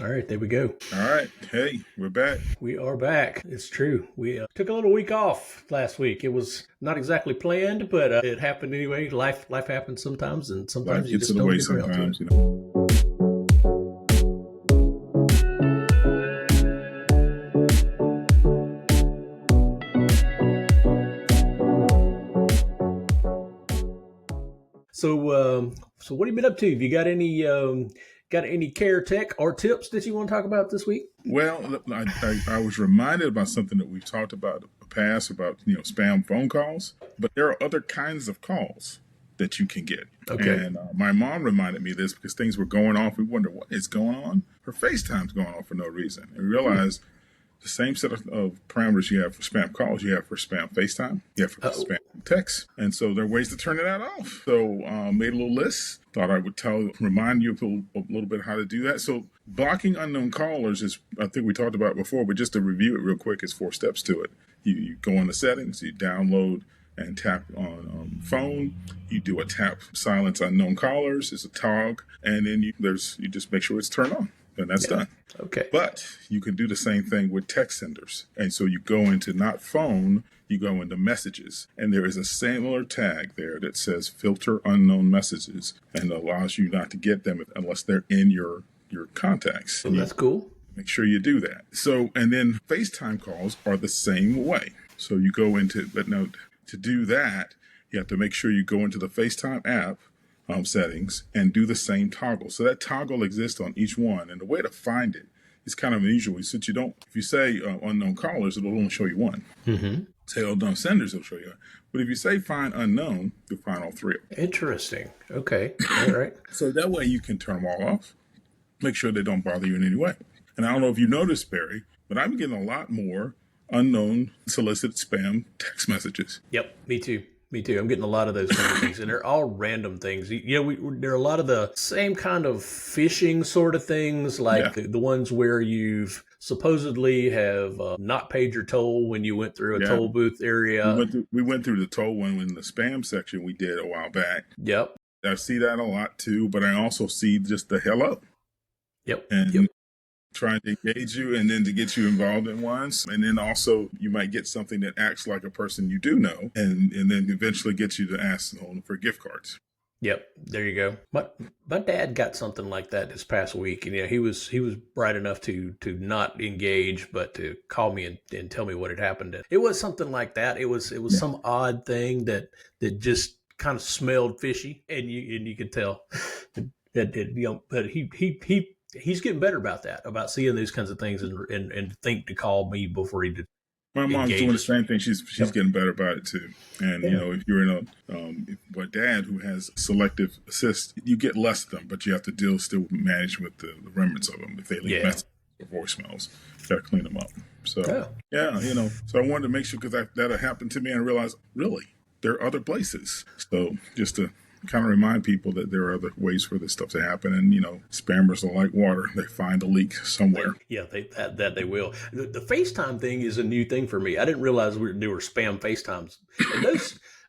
All right, there we go. All right. Hey, we're back. We are back. It's true. We took a little week off last week. It was not exactly planned, but it happened anyway. Life happens sometimes, and Life sometimes you gets just in the don't way get around to it. sometimes. So what have you been up to? Have you got any care tech or tips that you want to talk about this week? Well, I was reminded about something that we've talked about in the past about, spam phone calls, but there are other kinds of calls that you can get. Okay. And my mom reminded me of this because things were going off. We wondered what is going on. Her FaceTime's going off for no reason. And we realized the same set of parameters you have for spam calls, you have for spam FaceTime, you have for spam text. And so there are ways to turn that off. So made a little list. Thought I would remind you a little bit how to do that. So blocking unknown callers is, I think we talked about it before, but just to review it real quick, is 4 steps to it. You go on the settings, you download and tap on phone. You do a tap silence unknown callers. It's a toggle, and then you just make sure it's turned on, and that's done. Okay. But you can do the same thing with text senders. And so you go into not phone, you go into messages. And there is a similar tag there that says filter unknown messages and allows you not to get them unless they're in your contacts. Well, that's cool. Make sure you do that. So, and then FaceTime calls are the same way. So you go into, but no, to do that, you have to make sure you go into the FaceTime app settings and do the same toggle. So that toggle exists on each one. And the way to find it is kind of unusual. Since if you say unknown callers, it'll only show you one. Mm-hmm. Say unknown senders, it'll show you one. But if you say find unknown, you'll find all three of them. Interesting. Okay. All right. So that way you can turn them all off. Make sure they don't bother you in any way. And I don't know if you noticed, Barry, but I'm getting a lot more unknown solicited spam text messages. Yep. Me too. Me too. I'm getting a lot of those kind of things, and they're all random things. There are a lot of the same kind of phishing sort of things, like the ones where you've supposedly have not paid your toll when you went through a toll booth area. We went through the toll one in the spam section we did a while back. Yep. I see that a lot too, but I also see just the hello. Yep. And trying to engage you and then to get you involved in ones. And then also you might get something that acts like a person you do know and then eventually get you to ask for gift cards. Yep. There you go. My dad got something like that this past week. And he was bright enough to not engage, but to call me and tell me what had happened. It was something like that. It was some odd thing that just kind of smelled fishy, and you could tell that but he's getting better about that, about seeing these kinds of things and think to call me before he did. My mom's doing the same thing. She's getting better about it too. And if you're in a dad who has selective assist, you get less of them, but you have to still manage with the remnants of them. If they leave messages or voicemails, you got to clean them up. So so I wanted to make sure, because that happened to me, and I realized really there are other places. So just to kind of remind people that there are other ways for this stuff to happen. And, spammers are like water. They find a leak somewhere. They will. The FaceTime thing is a new thing for me. I didn't realize there were spam FaceTimes.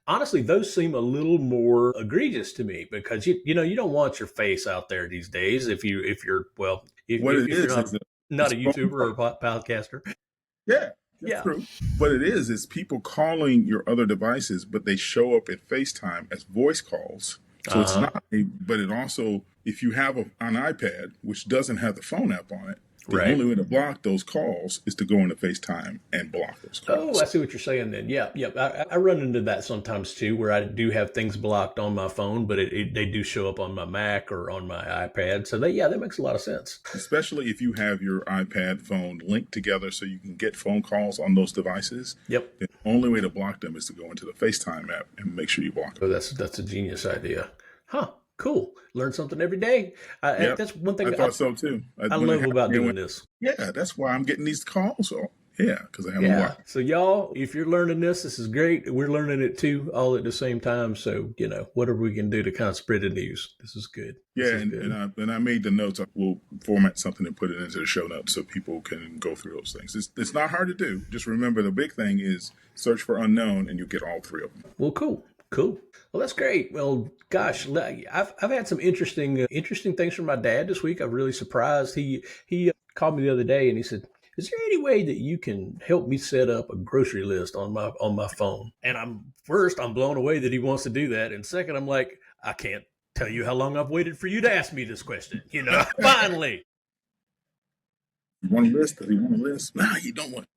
And those seem a little more egregious to me, because you don't want your face out there these days if you're not a YouTuber or a podcaster. Yeah. That's true. But it is people calling your other devices, but they show up at FaceTime as voice calls. So it's not, but it also, if you have an iPad, which doesn't have the phone app on it, the only way to block those calls is to go into FaceTime and block those calls. Oh, I see what you're saying then. Yeah. I run into that sometimes too, where I do have things blocked on my phone, but they do show up on my Mac or on my iPad. So that makes a lot of sense. Especially if you have your iPad phone linked together so you can get phone calls on those devices. Yep. The only way to block them is to go into the FaceTime app and make sure you block them. Oh, that's a genius idea. Huh. Cool. Learn something every day. That's one thing I thought so too. I love about doing this. Yeah, that's why I'm getting these calls. So, because I haven't blocked. So y'all, if you're learning this is great. We're learning it too, all at the same time. So, whatever we can do to kind of spread the news. This is good. And I made the notes. We'll format something and put it into the show notes so people can go through those things. It's not hard to do. Just remember, the big thing is search for unknown and you'll get all three of them. Well, cool. Cool. Well, that's great. Well, gosh, I've had some interesting things from my dad this week. I'm really surprised. He called me the other day and he said, "Is there any way that you can help me set up a grocery list on my phone?" And I'm blown away that he wants to do that. And second, I'm like, I can't tell you how long I've waited for you to ask me this question. Finally. You want a list? Does he want a list? Nah, you don't want.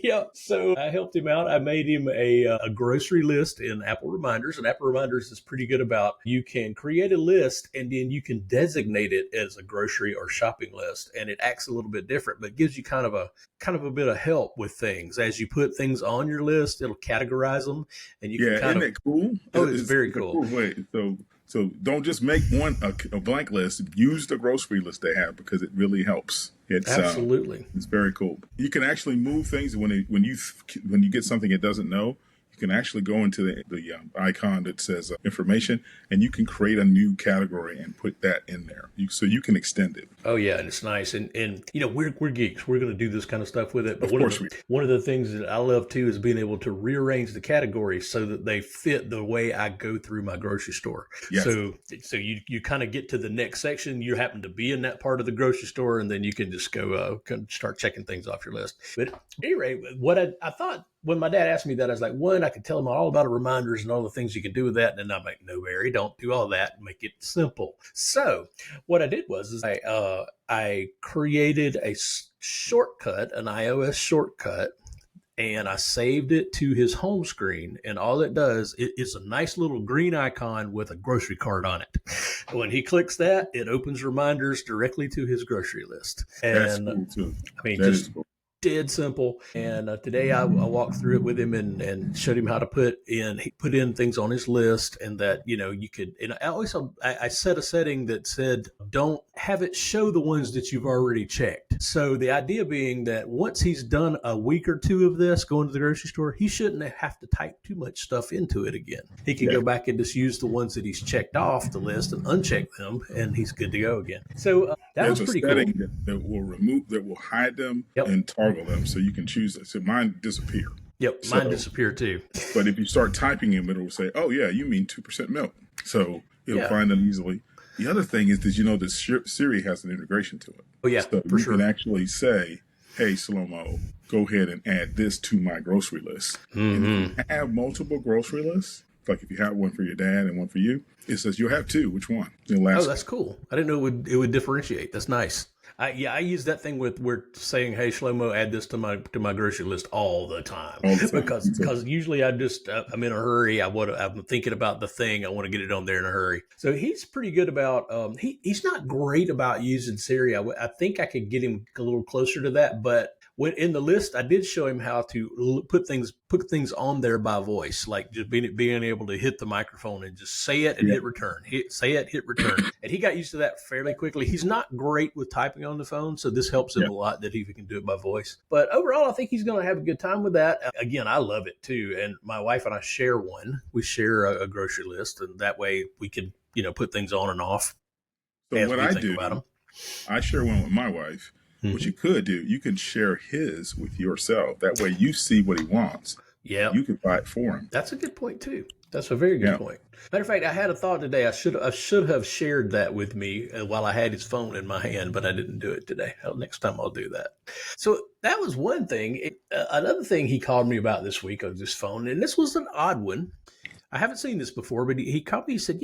Yeah, so I helped him out. I made him a grocery list in Apple Reminders, and Apple Reminders is pretty good about you can create a list and then you can designate it as a grocery or shopping list, and it acts a little bit different, but gives you kind of a bit of help with things as you put things on your list. It'll categorize them, and you can Yeah, isn't it cool? Oh, it's very a cool. cool way. So don't just make a blank list. Use the grocery list they have because it really helps. Absolutely. It's very cool. You can actually move things when you get something it doesn't know. You can actually go into the icon that says information, and you can create a new category and put that in there. So you can extend it. Oh yeah, and it's nice, and we're geeks. We're going to do this kind of stuff with it. But Of course one of the things that I love too is being able to rearrange the categories so that they fit the way I go through my grocery store. Yes. So you kind of get to the next section. You happen to be in that part of the grocery store, and then you can just go start checking things off your list. But anyway, what I thought when my dad asked me that, I was like, one, I could tell him all about reminders and all the things you can do with that. And then I'm like, no, Barry, don't do all that. Make it simple. So what I did was I created a shortcut, an iOS shortcut, and I saved it to his home screen. And all it does, it's a nice little green icon with a grocery cart on it. When he clicks that, it opens reminders directly to his grocery list. And that's cool too. I mean, that just is cool. dead simple. And today I walked through it with him and showed him how to put in things on his list, and that you could. And I set a setting that said don't have it show the ones that you've already checked. So the idea being that once he's done a week or two of this going to the grocery store, he shouldn't have to type too much stuff into it again. He can go back and just use the ones that he's checked off the list and uncheck them, and he's good to go again. So that was pretty cool. That will hide them and toggle them, so you can choose it. So mine disappear. Yep, mine disappear too. But if you start typing them, it'll say, "Oh yeah, you mean 2% milk." So it'll find them easily. The other thing is, did you know that Siri has an integration to it? Oh yeah, so for you sure. can actually say, "Hey, Slow-Mo, go ahead and add this to my grocery list." Mm-hmm. And if you have multiple grocery lists, like if you have one for your dad and one for you, it says you'll have two. Which one? Oh, that's cool. I didn't know it would differentiate. That's nice. I use that thing we're saying, "Hey, Shlomo, add this to my grocery list all the time." Because usually I'm in a hurry. I'm thinking about the thing. I want to get it on there in a hurry. So he's pretty good about. He's not great about using Siri. I think I could get him a little closer to that, but. When in the list, I did show him how to put things on there by voice, like just being able to hit the microphone and just say it and hit return. Say it, hit return. And he got used to that fairly quickly. He's not great with typing on the phone, so this helps him a lot that he can do it by voice. But overall, I think he's going to have a good time with that. Again, I love it too. And my wife and I share one. We share a grocery list, and that way we can put things on and off. So what I do, I share one with my wife. Mm-hmm. What you could do, you can share his with yourself. That way you see what he wants. Yeah. You can buy it for him. That's a good point too. That's a very good point. Matter of fact, I had a thought today. I should have shared that with me while I had his phone in my hand, but I didn't do it today. Next time I'll do that. So that was one thing. Another thing he called me about this week on this phone, and this was an odd one. I haven't seen this before, but he called me. He said,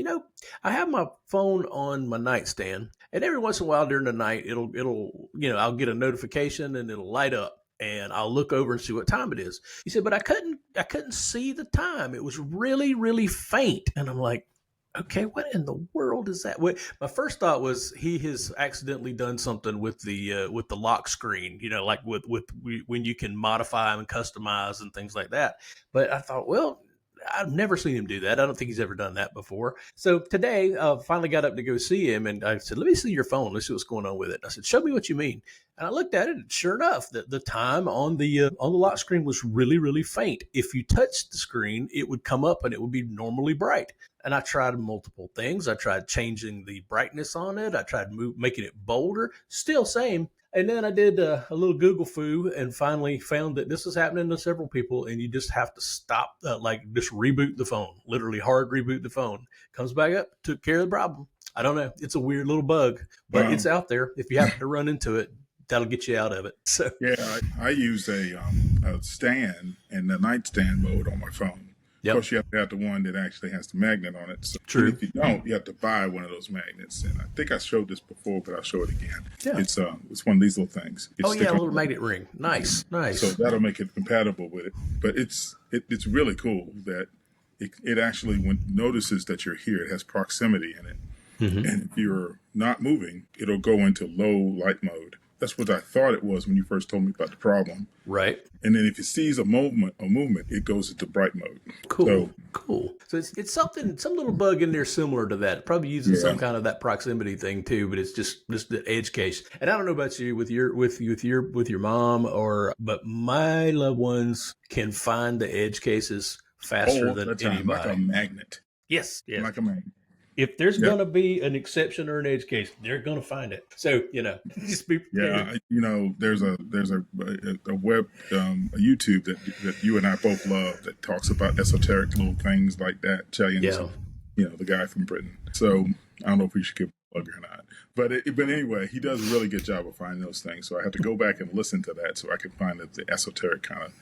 I have my phone on my nightstand, and every once in a while during the night, it'll I'll get a notification and it'll light up, and I'll look over and see what time it is. He said, but I couldn't see the time. It was really, really faint. And I'm like, okay, what in the world is that? My first thought was he has accidentally done something with the lock screen, like with when you can modify and customize and things like that. But I thought, well, I've never seen him do that. I don't think he's ever done that before. So today, finally got up to go see him, and I said, let me see your phone. Let's see what's going on with it. I said, show me what you mean. And I looked at it, and sure enough, the time on the lock screen was really, really faint. If you touched the screen, it would come up, and it would be normally bright. And I tried multiple things. I tried changing the brightness on it. I tried making it bolder. Still same. And then I did a little Google foo and finally found that this is happening to several people, and you just have to stop, just reboot the phone, literally hard reboot the phone. Comes back up, took care of the problem. I don't know. It's a weird little bug, but it's out there. If you happen to run into it, that'll get you out of it. So Yeah, I use a stand and the nightstand mode on my phone. Of yep, course, you have to have the one that actually has the magnet on it. So true. if you don't, you have to buy one of those magnets. And I think I showed this before, but I'll show it again. Yeah. It's one of these little things. Oh yeah, a little magnet ring. Nice, nice. So that'll make it compatible with it. But it's really cool that it actually notices that you're here. It has proximity in it. Mm-hmm. And if you're not moving, it'll go into low light mode. That's what I thought it was when you first told me about the problem. Right. And then if it sees a movement, it goes into bright mode. Cool. So it's some little bug in there similar to that. It probably using some kind of that proximity thing too, but it's just the edge case. And I don't know about you with your mom but my loved ones can find the edge cases faster than anybody. Like a magnet. Yes. Like a magnet. If there's going to be an exception or an edge case, they're going to find it. So, just be prepared. Yeah, there's a web, a YouTube that you and I both love that talks about esoteric little things like that. The guy from Britain. So I don't know if we should give a plug or not. But anyway, he does a really good job of finding those things. So I have to go back and listen to that so I can find the esoteric kind of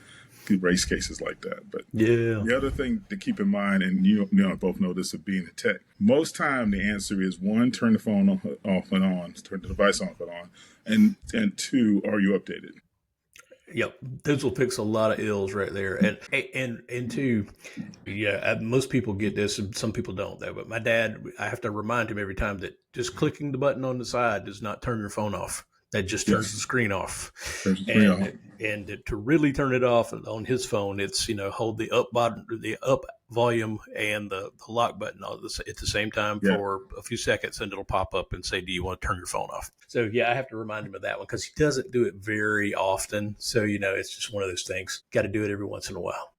race cases like that. But the other thing to keep in mind, and you both know this of being a tech, most time the answer is one, turn the phone off and on, turn the device off and on, and two, are you updated? Yep, those will fix a lot of ills right there. And two, most people get this, and some people don't though. But my dad, I have to remind him every time that just clicking the button on the side does not turn your phone off. That just turns the screen off. And to really turn it off on his phone, it's hold the up button, the up volume, and the lock button at the same time for a few seconds, and it'll pop up and say, "Do you want to turn your phone off?" So I have to remind him of that one because he doesn't do it very often. So it's just one of those things. Got to do it every once in a while.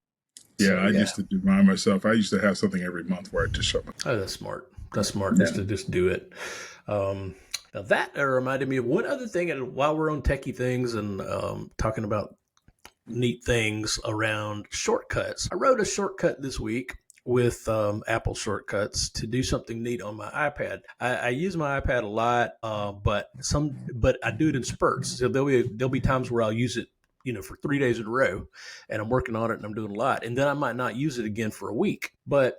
I used to remind myself. I used to have something every month where I just shut my. Oh, that's smart. That's smart. Just do it. Now that reminded me of one other thing, and while we're on techie things and talking about neat things around shortcuts, I wrote a shortcut this week with Apple shortcuts to do something neat on my iPad. I use my iPad a lot, but I do it in spurts. So there'll be times where I'll use it, for 3 days in a row, and I'm working on it and I'm doing a lot, and then I might not use it again for a week, but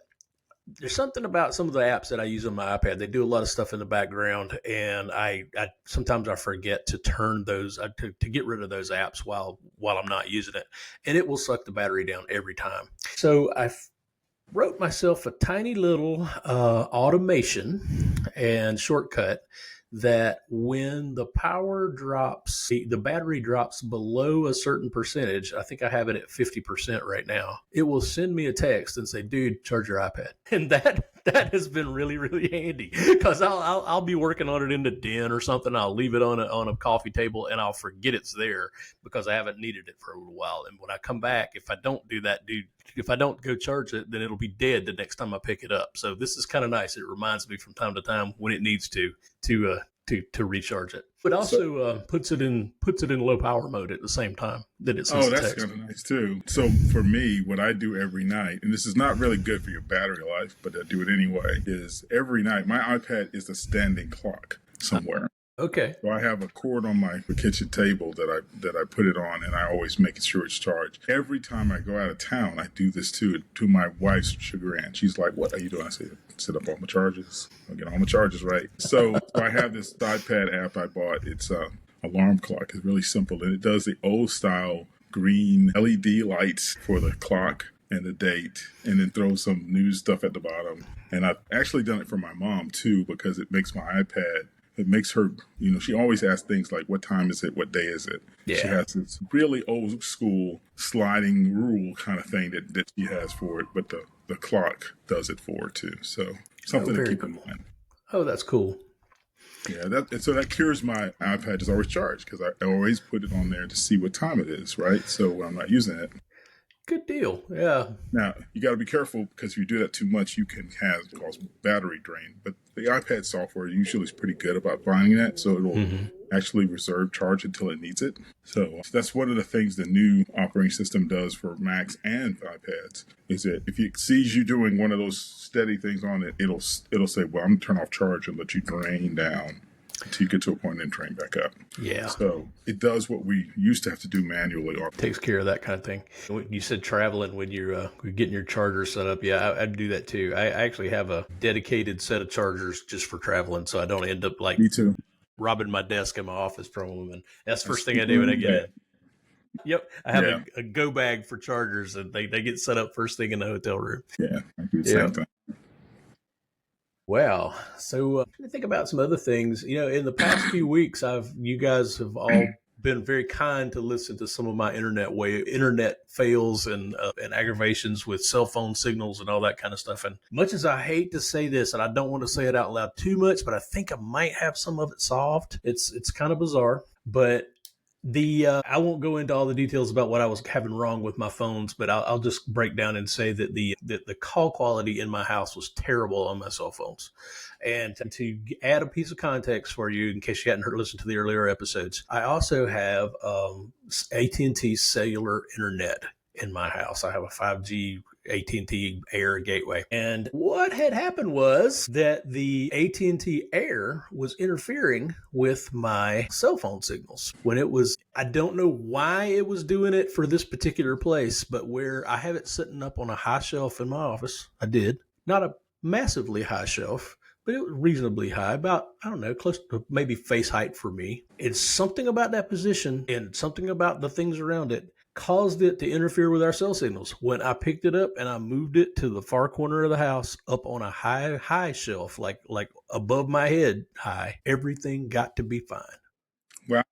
there's something about some of the apps that I use on my iPad. They do a lot of stuff in the background, and I sometimes I forget to turn those to get rid of those apps while I'm not using it, and it will suck the battery down every time. So I wrote myself a tiny little automation and shortcut that when the power drops, the battery drops below a certain percentage, I think I have it at 50% right now, it will send me a text and say, "Dude, charge your iPad." And that has been really, really handy because I'll be working on it in the den or something. I'll leave it on a coffee table and I'll forget it's there because I haven't needed it for a little while. And when I come back, if I don't do that, if I don't go charge it, then it'll be dead the next time I pick it up. So this is kind of nice. It reminds me from time to time when it needs to recharge it. But also puts it in low power mode at the same time that it sends the text. That's kind of nice too. So for me, what I do every night, and this is not really good for your battery life, but I do it anyway, is every night my iPad is a standing clock somewhere. Okay. So I have a cord on my kitchen table that I put it on, and I always make sure it's charged. Every time I go out of town, I do this to my wife's chagrin. She's like, "What are you doing?" I say, "Set up all my charges. I'll get all my charges right." So I have this iPad app I bought. It's a alarm clock. It's really simple, and it does the old style green LED lights for the clock and the date, and then throws some news stuff at the bottom. And I've actually done it for my mom too, because it makes my iPad. It makes her, she always asks things like, "What time is it? What day is it?" Yeah. She has this really old school sliding rule kind of thing that she has for it, but the clock does it for her too. So something to keep in mind. Oh, that's cool. Yeah, so that cures my iPad is always charged because I always put it on there to see what time it is, right? So when I'm not using it. Good deal. Yeah. Now, you got to be careful because if you do that too much, you can cause battery drain. But the iPad software usually is pretty good about finding that, so it'll actually reserve charge until it needs it. So that's one of the things the new operating system does for Macs and iPads is that if it sees you doing one of those steady things on it, it'll say, "Well, I'm going to turn off charge and let you drain down." Until you get to a point and drain back up. Yeah. So it does what we used to have to do manually. Takes care of that kind of thing. You said traveling when you're getting your charger set up. Yeah, I do that too. I actually have a dedicated set of chargers just for traveling, so I don't end up like Me too. robbing my desk in my office from them. And that's the first thing I do when I get in. Yep, I have a go bag for chargers, and they get set up first thing in the hotel room. Yeah, I do the same thing. Wow. So I think about some other things. In the past few weeks, you guys have all been very kind to listen to some of my internet fails and aggravations with cell phone signals and all that kind of stuff. And much as I hate to say this, and I don't want to say it out loud too much, but I think I might have some of it solved. It's kind of bizarre, but I won't go into all the details about what I was having wrong with my phones, but I'll just break down and say that the call quality in my house was terrible on my cell phones. And to add a piece of context for you, in case you hadn't listened to the earlier episodes, I also have AT&T Cellular internet in my house. I have a 5G AT&T Air gateway. And what had happened was that the AT&T Air was interfering with my cell phone signals I don't know why it was doing it for this particular place, but where I have it sitting up on a high shelf in my office, I did. Not a massively high shelf, but it was reasonably high, about, I don't know, close to maybe face height for me. It's something about that position and something about the things around it caused it to interfere with our cell signals. When I picked it up and I moved it to the far corner of the house up on a high shelf, like above my head high, everything got to be fine. Wow.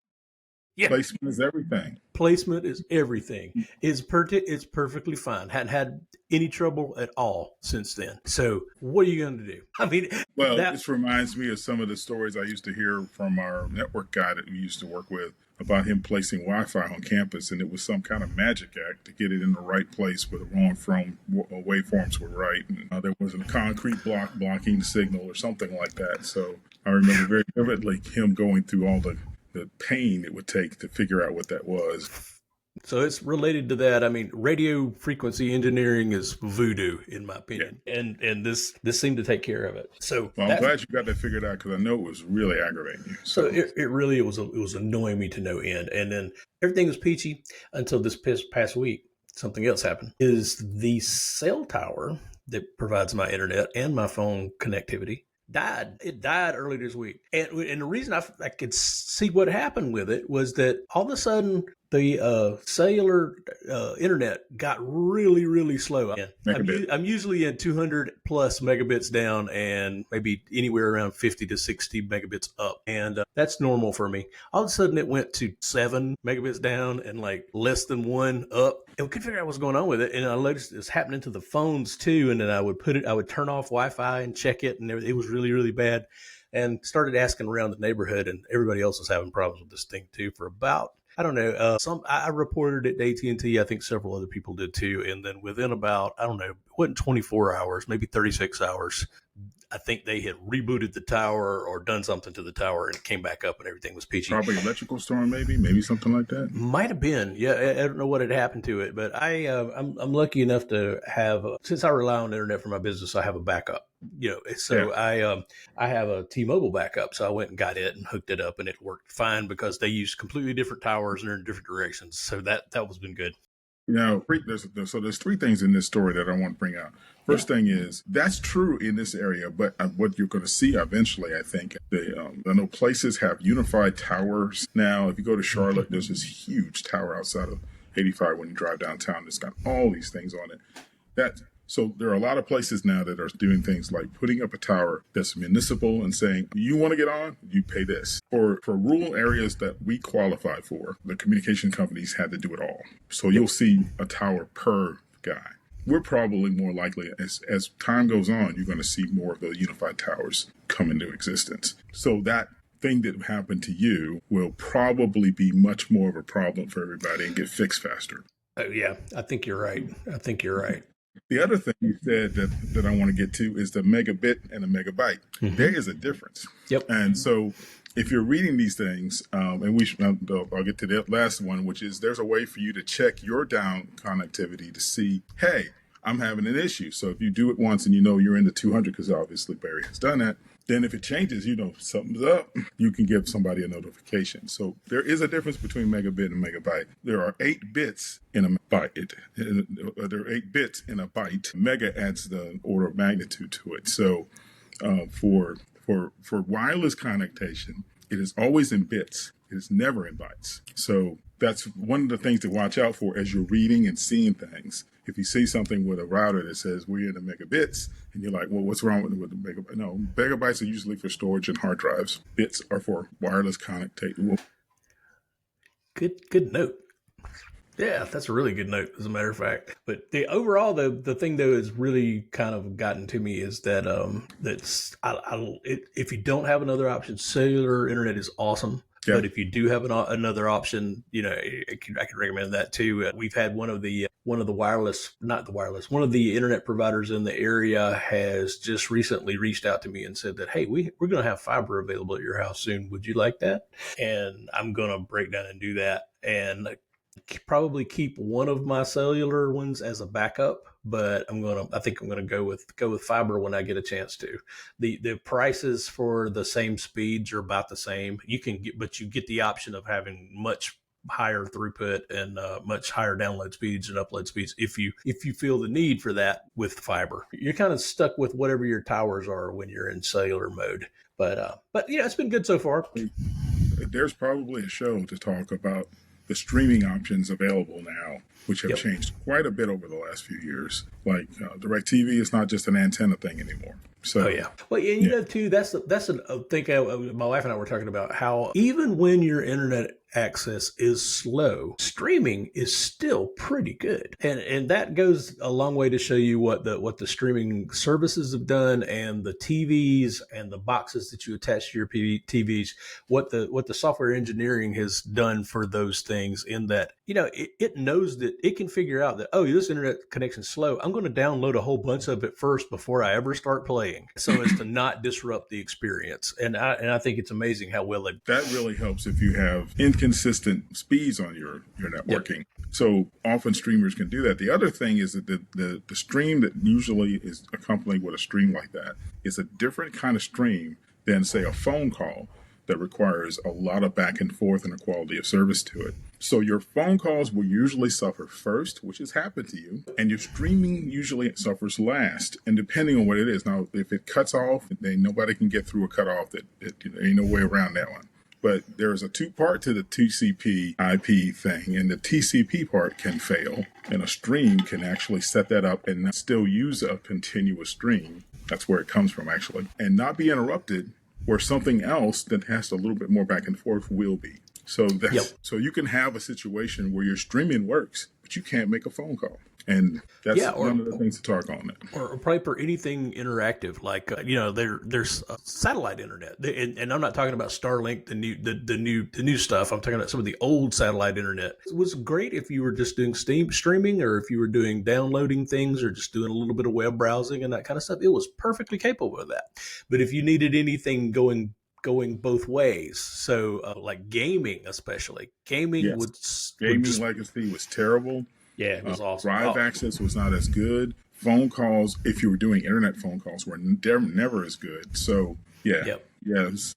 Yeah. Placement is everything. Placement is everything. It's perfectly fine. Hadn't had any trouble at all since then. So what are you going to do? I mean, this reminds me of some of the stories I used to hear from our network guy that we used to work with about him placing Wi-Fi on campus, and it was some kind of magic act to get it in the right place where the waveforms were right, and there wasn't a concrete block blocking the signal or something like that. So I remember very vividly him going through all the pain it would take to figure out what that was. So it's related to that. I mean, radio frequency engineering is voodoo, in my opinion, and this seemed to take care of it. So I'm glad you got that figured out, because I know it was really aggravating you. So it was annoying me to no end, and then everything was peachy until this past week. Something else happened. Is the cell tower that provides my internet and my phone connectivity died. It died early this week. And the reason I could see what happened with it was that all of a sudden the cellular internet got really, really slow. I'm usually in 200 plus megabits down and maybe anywhere around 50 to 60 megabits up. And that's normal for me. All of a sudden it went to 7 megabits down and like less than 1 up. And we couldn't figure out what's going on with it. And I noticed it's happening to the phones too. And then I would turn off Wi-Fi and check it. And it was really, really bad. And started asking around the neighborhood, and everybody else was having problems with this thing too for about, I don't know. I reported it to AT&T. I think several other people did too. And then within about, I don't know, it wasn't 24 hours, maybe 36 hours, I think they had rebooted the tower or done something to the tower, and it came back up and everything was peachy. Probably electrical storm, maybe something like that. Might have been. Yeah, I don't know what had happened to it, but I'm lucky enough to have, since I rely on the internet for my business, I have a backup. I have a T-Mobile backup, so I went and got it and hooked it up, and it worked fine because they use completely different towers and they're in different directions. So that was been good. Now, there's 3 things in this story that I want to bring out. First thing is, that's true in this area, but what you're going to see eventually, I think, I know places have unified towers now. If you go to Charlotte, there's this huge tower outside of 85 when you drive downtown that's got all these things on it. So there are a lot of places now that are doing things like putting up a tower that's municipal and saying, you want to get on, you pay this. For rural areas that we qualify for, the communication companies had to do it all. So you'll see a tower per guy. We're probably more likely, as time goes on, you're going to see more of those unified towers come into existence. So that thing that happened to you will probably be much more of a problem for everybody and get fixed faster. Oh, yeah, I think you're right. I think you're right. The other thing you said that I want to get to is the megabit and a megabyte. There Hmm. is a difference. Yep. And so if you're reading these things, and I'll get to the last one, which is there's a way for you to check your down connectivity to see, hey, I'm having an issue. So if you do it once and you know you're in the 200, because obviously Barry has done that, then if it changes, something's up, you can give somebody a notification. So there is a difference between megabit and megabyte. There are 8 bits in a byte. There are 8 bits in a byte. Mega adds the order of magnitude to it. So for wireless connection, it is always in bits. It is never in bytes. So that's one of the things to watch out for as you're reading and seeing things. If you see something with a router that says we're in the megabits, and you're like, well, what's wrong with the megabyte? No, megabytes are usually for storage and hard drives. Bits are for wireless connectivity. Good note. Yeah, that's a really good note, as a matter of fact. But the overall, the thing though is really kind of gotten to me is that if you don't have another option, cellular internet is awesome. Yeah. But if you do have another option, I can recommend that too. We've had one of the wireless, not the wireless, one of the internet providers in the area has just recently reached out to me and said that, hey, we're going to have fiber available at your house soon. Would you like that? And I'm going to break down and do that. And probably keep one of my cellular ones as a backup, but I think I'm gonna go with fiber when I get a chance to. The prices for the same speeds are about the same. But you get the option of having much higher throughput and much higher download speeds and upload speeds if you feel the need for that with fiber. You're kind of stuck with whatever your towers are when you're in cellular mode. But yeah, it's been good so far. There's probably a show to talk about the streaming options available now, which have Yep. changed quite a bit over the last few years. Like DirecTV is not just an antenna thing anymore. So, Oh yeah. Well, and you know too, that's a thing. My wife and I were talking about how even when your internet access is slow, streaming is still pretty good, and that goes a long way to show you what the streaming services have done, and the TVs and the boxes that you attach to your TVs, what the software engineering has done for those things. In that, it knows that it can figure out that, oh, this internet connection is slow. I'm going to download a whole bunch of it first before I ever start playing, so as to not disrupt the experience. And I think it's amazing how well that really helps if you have inconsistent speeds on your networking. Yep. So often streamers can do that. The other thing is that the stream that usually is accompanied with a stream like that is a different kind of stream than, say, a phone call that requires a lot of back and forth and a quality of service to it. So your phone calls will usually suffer first, which has happened to you, and your streaming usually suffers last. And depending on what it is, now if it cuts off, then nobody can get through a cutoff. There ain't no way around that one. But there's a two-part to the TCP IP thing, and the TCP part can fail, and a stream can actually set that up and still use a continuous stream. That's where it comes from, actually, and not be interrupted, where something else that has a little bit more back and forth will be. So so you can have a situation where your streaming works, but you can't make a phone call. And that's one of the things to talk on that. Or probably for anything interactive, like there's satellite internet, and I'm not talking about Starlink, the new stuff. I'm talking about some of the old satellite internet. It was great if you were just doing streaming, or if you were doing downloading things, or just doing a little bit of web browsing and that kind of stuff. It was perfectly capable of that. But if you needed anything going both ways, so like gaming, especially gaming, legacy was terrible. Yeah, it was awesome. Drive access was not as good. Phone calls, if you were doing internet phone calls, were never as good. So yes.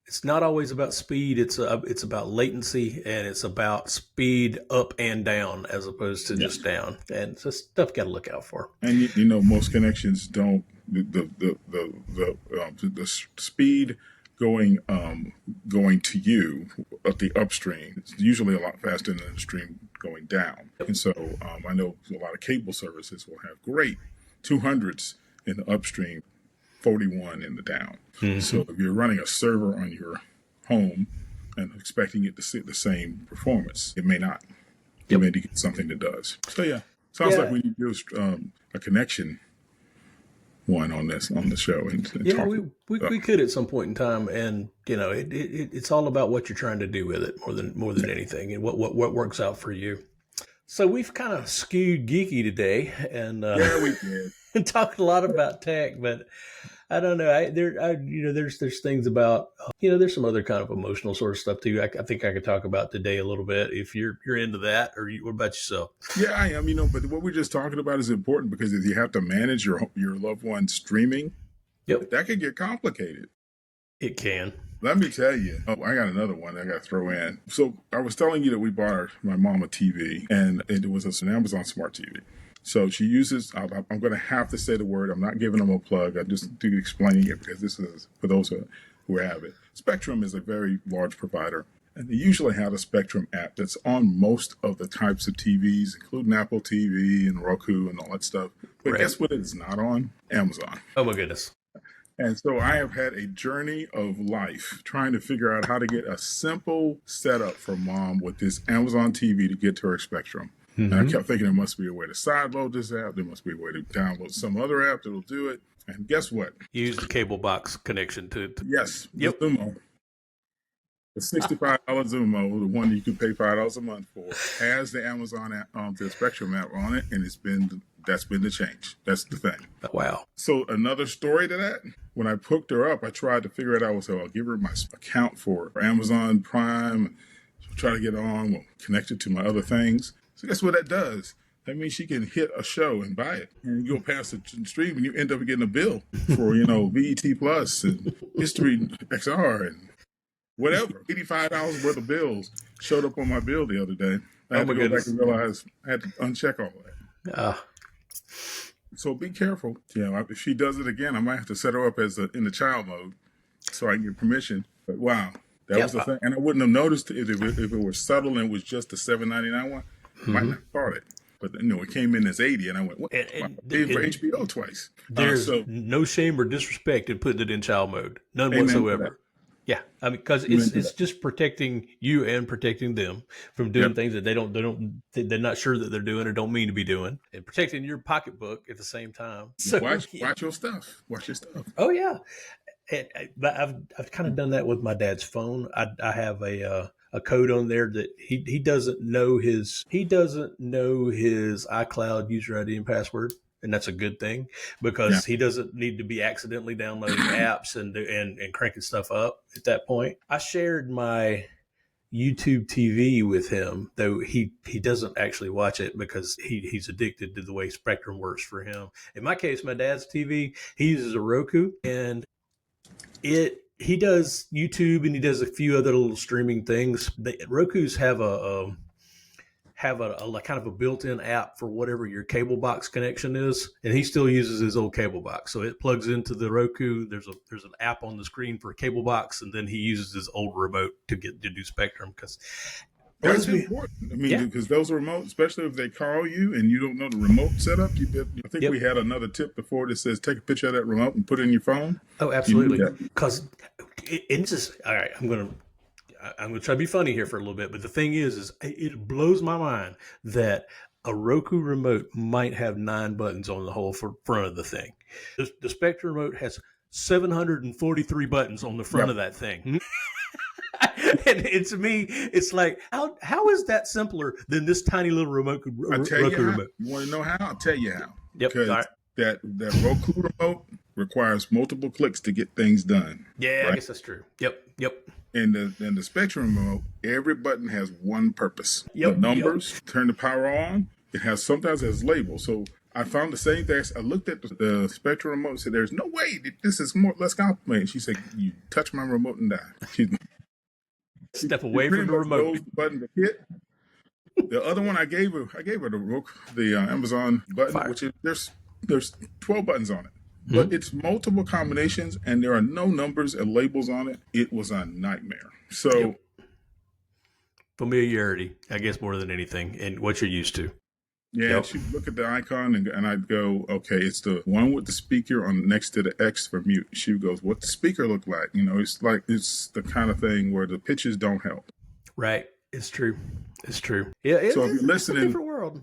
It's not always about speed. It's about latency, and it's about speed up and down as opposed to just down. And it's just stuff you got to look out for. And most connections don't the speed going to you at the upstream. It's usually a lot faster than the stream going down. And so I know a lot of cable services will have great 200s in the upstream, 41 in the down. Mm-hmm. So if you're running a server on your home and expecting it to see the same performance, it may not. You may get something that does. So sounds like we need to do a connection one on the show and talk. We could at some point in time, and it's all about what you're trying to do with it more than anything, and what works out for you. So we've kind of skewed geeky today and Yeah, we did. and talked a lot about tech, but I don't know. There's things about there's some other kind of emotional sort of stuff too. I think I could talk about today a little bit if you're into that, or what about yourself? Yeah, I am. But what we're just talking about is important because if you have to manage your loved one's streaming, Yep, that could get complicated. it can. Let me tell you. Oh, I got another one I got to throw in. So I was telling you that we bought my mom a TV, and it was an Amazon Smart TV. So she uses, I'm going to have to say the word. I'm not giving them a plug. I'm just explaining it because this is for those who have it. Spectrum is a very large provider, and they usually have a Spectrum app that's on most of the types of TVs, including Apple TV and Roku and all that stuff. But Right. guess what it's not on? Amazon. Oh my goodness. And so I have had a journey of life trying to figure out how to get a simple setup for mom with this Amazon TV to get to her Spectrum. And I kept thinking there must be a way to sideload this app. There must be a way to download some other app that'll do it. And guess what? Use the cable box connection to Yes, Yep. the Zumo. The $65 Zumo, the one that you can pay $5 a month for, has the Amazon app, the Spectrum app on it, and that's been the change. That's the thing. wow. So another story to that, when I hooked her up, I tried to figure it out. So I'll give her my account for Amazon Prime, try to get on, we'll connect it to my other things. So guess what that does? That means she can hit a show and buy it. And you go past the stream and you end up getting a bill for, VET Plus and History XR and whatever. $85 worth of bills showed up on my bill the other day. I had to go back and realize I had to uncheck all that. So be careful. If she does it again, I might have to set her up in the child mode so I can get permission. But wow, that was the thing. And I wouldn't have noticed if it were subtle and was just the $7.99 one. Might not have thought it. But it came in as 80, and I went, what? I paid for HBO twice. There's no shame or disrespect in putting it in child mode. None whatsoever. Yeah, I mean, because it's just protecting you and protecting them from doing things that they're not sure that they're doing or don't mean to be doing, and protecting your pocketbook at the same time. So watch your stuff. Watch your stuff. Oh yeah, but I've kind of done that with my dad's phone. I have a code on there that he doesn't know his iCloud user ID and password. And that's a good thing because he doesn't need to be accidentally downloading apps and cranking stuff up at that point. I shared my YouTube TV with him, though he doesn't actually watch it because he's addicted to the way Spectrum works for him. In my case, my dad's TV, he uses a Roku, and he does YouTube and he does a few other little streaming things. Roku's have a kind of a built-in app for whatever your cable box connection is, and he still uses his old cable box. So it plugs into the Roku. There's an app on the screen for a cable box, and then he uses his old remote to do Spectrum because that's important. I mean, because those remotes, especially if they call you and you don't know the remote setup, I think we had another tip before that says take a picture of that remote and put it in your phone. Oh, absolutely. Because it's just all right. I'm going to try to be funny here for a little bit, but the thing is it blows my mind that a Roku remote might have 9 buttons on the whole front of the thing. The Spectrum remote has 743 buttons on the front of that thing. And to me, it's like, how is that simpler than this tiny little remote? Roku remote. You want to know how? I'll tell you how. Yep. Because that Roku remote requires multiple clicks to get things done. Yeah, right? I guess that's true. Yep. And the Spectrum remote, every button has one purpose. Yep. The numbers, turn the power on. Sometimes it has labels. So I found the same thing. I looked at the Spectrum remote and said, there's no way this is less complicated. She said, you touch my remote and die. Step away from the remote. The button to hit. The other one I gave her the Amazon button, which is there's 12 buttons on it. But it's multiple combinations, and there are no numbers and labels on it. It was a nightmare. So familiarity, I guess, more than anything, and what you're used to. Yeah, she'd look at the icon, and I'd go, okay, it's the one with the speaker on next to the X for mute. She goes, what the speaker look like? It's the kind of thing where the pitches don't help. Right. It's true. Yeah. So if you're listening, it's a different world.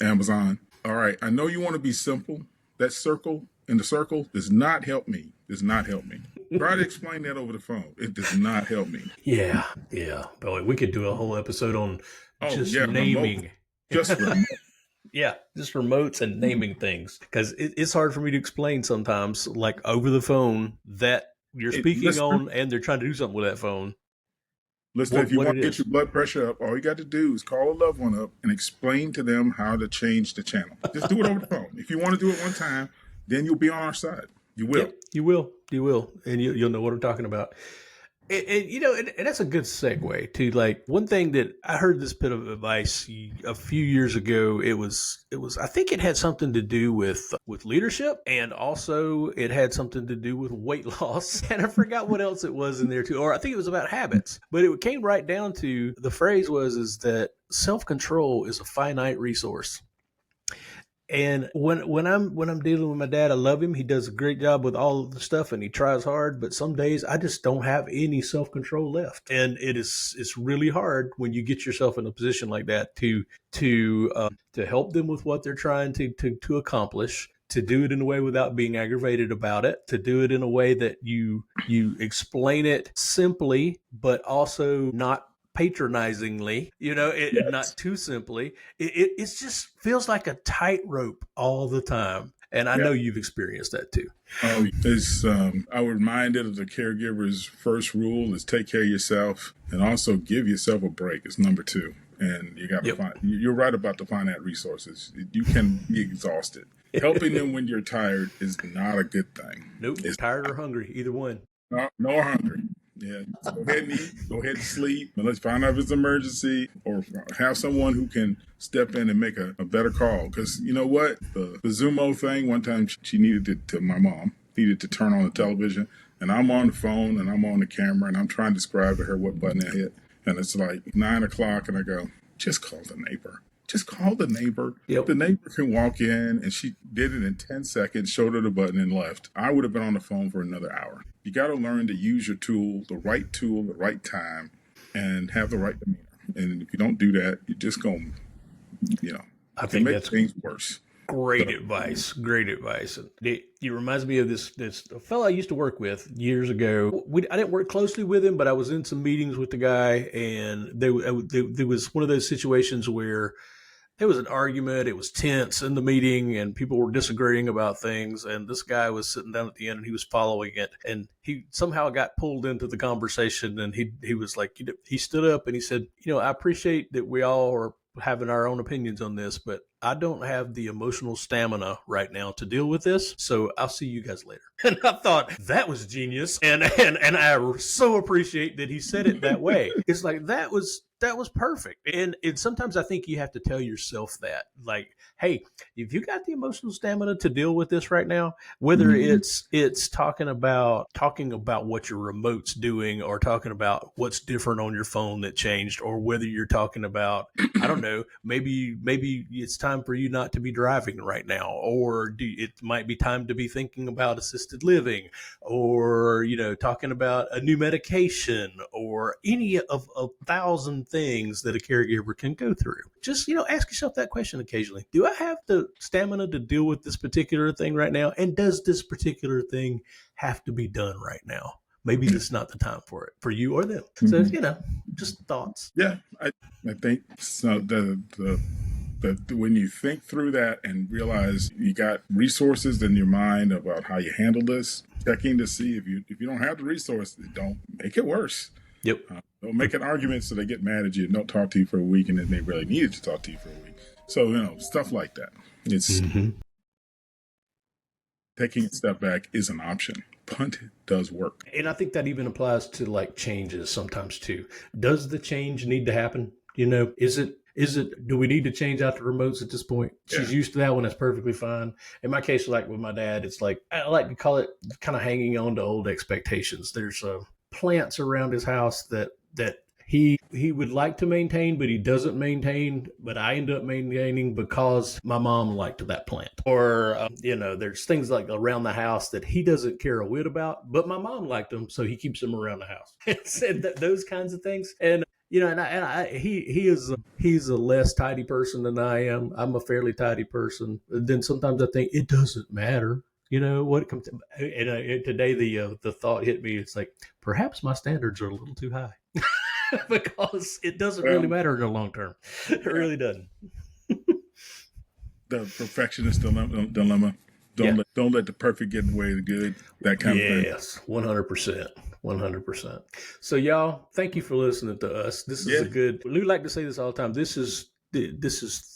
Amazon. All right, I know you want to be simple. That circle in the circle does not help me. Try to explain that over the phone. It does not help me. Yeah, yeah. Boy, we could do a whole episode on Oh just yeah, remote, naming. just remote. Yeah, just remotes and naming things. Because it's hard for me to explain sometimes, like over the phone, that you're speaking Listener, on and they're trying to do something with that phone, listener, if you what want it to get is. your blood pressure up, all you got to do is call a loved one up and explain to them how to change the channel. Just do it over the phone. If you want to do it one time, then you'll be on our side. You will. Yep, you will. You will. And you'll know what I'm talking about. And that's a good segue to like one thing that I heard this bit of advice a few years ago. It was I think it had something to do with leadership, and also it had something to do with weight loss, and I forgot what else it was in there too, or I think it was about habits. But it came right down to the phrase is that self-control is a finite resource. And when I'm dealing with my dad, I love him. He does a great job with all of the stuff, and he tries hard. But some days I just don't have any self control left, and it's really hard when you get yourself in a position like that to help them with what they're trying to accomplish. To do it in a way without being aggravated about it, to do it in a way that you explain it simply, but also not patronizingly, not Yes. too simply. It just feels like a tightrope all the time. And I Yeah. know you've experienced that too. Oh, it's I was reminded of the caregiver's first rule is take care of yourself and also give yourself a break. It's number two. And you got to Yep. find, you're right about the finite resources. You can be exhausted. Helping them when you're tired is not a good thing. Nope. It's Tired or hungry, either one. no hungry. Yeah, so go ahead and eat. Go ahead and sleep. But let's find out if it's an emergency or have someone who can step in and make a better call. Because you know what? The Zumo thing, one time she needed my mom needed to turn on the television. And I'm on the phone and I'm on the camera and I'm trying to describe to her what button I hit. And it's like 9 o'clock and I go, just call the neighbor. Just call the neighbor. Yep. The neighbor can walk in, and she did it in 10 seconds, showed her the button, and left. I would have been on the phone for another hour. You got to learn to use your tool, the right time, and have the right demeanor. And if you don't do that, you're just going, I to think make that's things worse. great advice. Great advice. It reminds me of this a fellow I used to work with years ago. I didn't work closely with him, but I was in some meetings with the guy, and there was one of those situations where there was an argument. It was tense in the meeting, and people were disagreeing about things. And this guy was sitting down at the end, and he was following it. And he somehow got pulled into the conversation. And he was like, he stood up and he said, I appreciate that we all are having our own opinions on this, but I don't have the emotional stamina right now to deal with this. So I'll see you guys later. And I thought that was genius. And I so appreciate that he said it that way. It's like, that was perfect. And sometimes I think you have to tell yourself that, like, hey, if you got the emotional stamina to deal with this right now, whether it's talking about what your remote's doing, or talking about what's different on your phone that changed, or whether you're talking about, I don't know, maybe it's time for you not to be driving right now, or it might be time to be thinking about assisted living, or talking about a new medication, or any of 1,000 things that a caregiver can go through. Just ask yourself that question occasionally. Do I have the stamina to deal with this particular thing right now? And does this particular thing have to be done right now? Maybe this is not the time for it, for you or them. So just thoughts. Yeah, I think so. When you think through that and realize you got resources in your mind about how you handle this, checking to see if you don't have the resources, don't make it worse. Yep. Don't make an argument so they get mad at you and don't talk to you for a week, and then they really needed to talk to you for a week. So stuff like that. It's taking a step back is an option. Punt does work. And I think that even applies to like changes sometimes too. Does the change need to happen? Is it, do we need to change out the remotes at this point? Yeah. She's used to that one. That's perfectly fine. In my case, like with my dad, it's like, I like to call it kind of hanging on to old expectations. There's plants around his house that he would like to maintain, but he doesn't maintain, but I end up maintaining because my mom liked that plant. Or, there's things like around the house that he doesn't care a whit about, but my mom liked them, so he keeps them around the house. And those kinds of things. And he's a less tidy person than I am. I'm a fairly tidy person. And then sometimes I think it doesn't matter. You know what it comes to, and today the thought hit me. It's like perhaps my standards are a little too high because it doesn't really Well, matter in the long term. It yeah, really doesn't. the perfectionist dilemma. Yeah. Don't let the perfect get in the way of the good. That kind of thing. Yes. 100%. 100%. So y'all, thank you for listening to us. This is Yeah. a good. We like to say this all the time. This is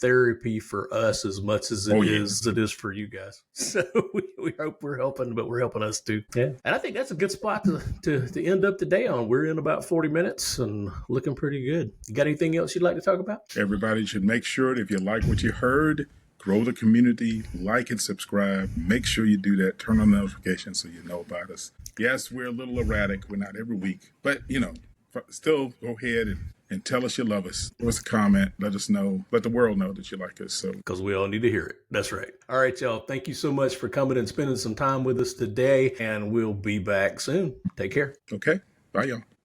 therapy for us as much as Oh yeah. it is for you guys. So we hope we're helping, but we're helping us too. Yeah. And I think that's a good spot to end up the day on. We're in about 40 minutes and looking pretty good. You got anything else you'd like to talk about? Everybody should make sure that if you like what you heard, grow the community, like and subscribe. Make sure you do that. Turn on notifications so you know about us. Yes, we're a little erratic. We're not every week, but still go ahead and tell us you love us. Give us a comment. Let us know. Let the world know that you like us. So, Because we all need to hear it. That's right. All right, y'all. Thank you so much for coming and spending some time with us today. And we'll be back soon. Take care. okay. Bye, y'all.